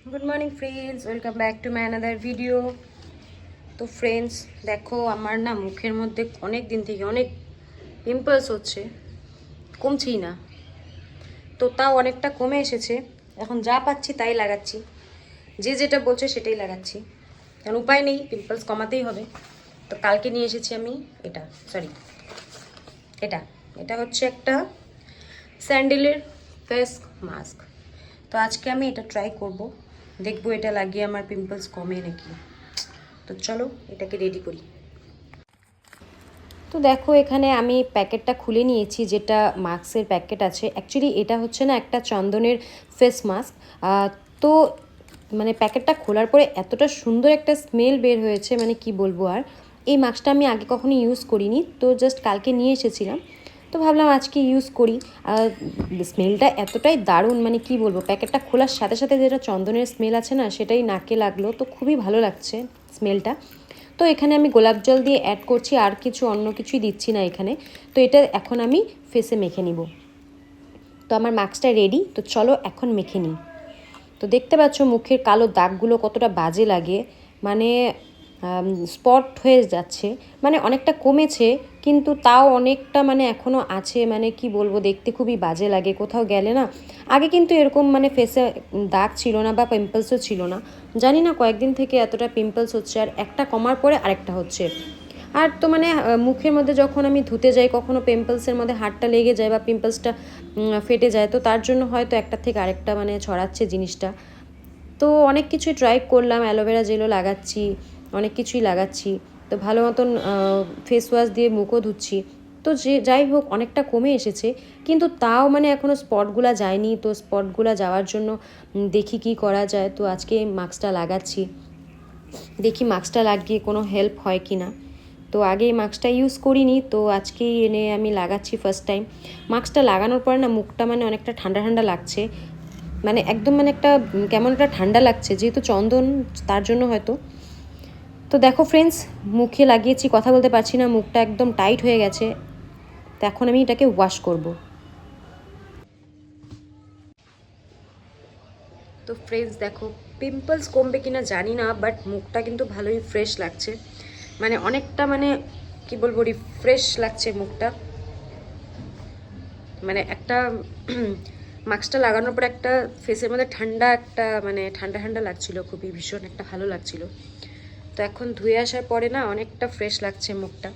Good morning friends, welcome back to my another video. তো friends দেখো, আমার না মুখের মধ্যে অনেক দিন থেকে অনেক পিম্পলস হচ্ছে, কমছেই না। তো তাও অনেকটা কমে এসেছে, এখন যা পাচ্ছি তাই লাগাচ্ছি, যে যেটা বলছে সেটাই লাগাচ্ছি, কারণ উপায় নেই, পিম্পলস কমাতেই হবে। তো কালকে নিয়ে এসেছি আমি এটা এটা হচ্ছে একটা স্যান্ডেলের ফেস মাস্ক। তো আজকে আমি এটা ট্রাই করব, দেখবো এটা লাগিয়ে আমার পিম্পলস কমে নাকি। তো চলো এটাকে রেডি করি। তো দেখো, এখানে আমি প্যাকেটটা খুলে নিয়েছি, যেটা মাস্কের প্যাকেট আছে। অ্যাকচুয়ালি এটা হচ্ছে না একটা চন্দনের ফেস মাস্ক। তো মানে প্যাকেটটা খোলার পরে এতটা সুন্দর একটা স্মেল বের হয়েছে, মানে কি বলবো। আর এই মাস্কটা আমি আগে কখনো ইউজ করিনি, তো জাস্ট কালকে নিয়ে এসেছিলাম, তো ভাবলাম আজকে ইউজ করি। স্মেলটা এতটাই দারুণ, মানে কি বলবো, প্যাকেটটা খোলার সাথে সাথে যেটা চন্দনের স্মেল আছে না, সেটাই নাকে লাগলো, তো খুবই ভালো লাগছে স্মেলটা। তো এখানে আমি গোলাপ জল দিয়ে অ্যাড করছি, আর কিছু অন্য কিছুই দিচ্ছি না এখানে। তো এটা এখন আমি ফেসে মেখে নিব। তো আমার মাস্কটা রেডি, তো চলো এখন মেখে নিই। তো দেখতে পাচ্ছ মুখের কালো দাগগুলো কতটা বাজে লাগে, মানে স্পট হয়ে যাচ্ছে, মানে অনেকটা কমেছে, কিন্তু তাও অনেকটা মানে এখনও আছে, মানে কি বলবো, দেখতে খুবই বাজে লাগে কোথাও গেলে না। আগে কিন্তু এরকম মানে ফেসে দাগ ছিল না বা পিম্পলসও ছিল না, জানি না কয়েকদিন থেকে এতটা পিম্পলস হচ্ছে, আর একটা কমার পরে আরেকটা হচ্ছে। আর তো মানে মুখের মধ্যে যখন আমি ধুতে যাই, কখনো পিম্পলসের মধ্যে হাতটা লেগে যায় বা পিম্পলসটা ফেটে যায়, তো তার জন্য হয়তো একটা থেকে আরেকটা মানে ছড়াচ্ছে জিনিসটা। তো অনেক কিছুই ট্রাই করলাম, অ্যালোভেরা জেলও লাগাচ্ছি, অনেক কিছুই লাগাচ্ছি, তো ভালো মতন ফেস ওয়াশ দিয়ে মুখও ধুচ্ছি। তো যাই হোক, অনেকটা কমে এসেছে, কিন্তু তাও মানে এখনও স্পটগুলো যায়নি। তো স্পটগুলো যাওয়ার জন্য দেখি কি করা যায়। তো আজকে মাস্কটা লাগাচ্ছি, দেখি মাস্কটা লাগিয়ে কোনো হেল্প হয় কি না। তো আগে এই মাস্কটা ইউজ করিনি, তো আজকেই এনে আমি লাগাচ্ছি ফার্স্ট টাইম। মাস্কটা লাগানোর পরে না মুখটা মানে অনেকটা ঠান্ডা ঠান্ডা লাগছে, মানে একদম মানে একটা কেমন একটা ঠান্ডা লাগছে, যেহেতু চন্দন তার জন্য হয়তো। তো দেখো ফ্রেন্ডস, মুখে লাগিয়েছি, কথা বলতে পারছি না, মুখটা একদম টাইট হয়ে গেছে। তো এখন আমি এটাকে ওয়াশ করব। তো ফ্রেন্ডস দেখো, পিম্পলস কমবে কিনা জানি না, বাট মুখটা কিন্তু ভালোই ফ্রেশ লাগছে, মানে অনেকটা মানে কি বলবো, রিফ্রেশ লাগছে মুখটা। মানে একটা মাস্কটা লাগানোর পর একটা ফেসের মধ্যে ঠান্ডা একটা মানে ঠান্ডা ঠান্ডা লাগছিল, খুবই ভীষণ একটা ভালো লাগছিল। তো এখন ধুয়ে আসার পরে না অনেকটা ফ্রেশ লাগছে মুখটা।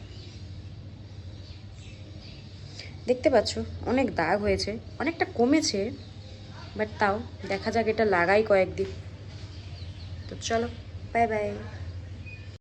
দেখতে পাচ্ছ অনেক দাগ হয়েছে, অনেকটা কমেছে, বাট তাও দেখা যাক, এটা লাগাই কয়েকদিন। তো চলো, বাই বাই।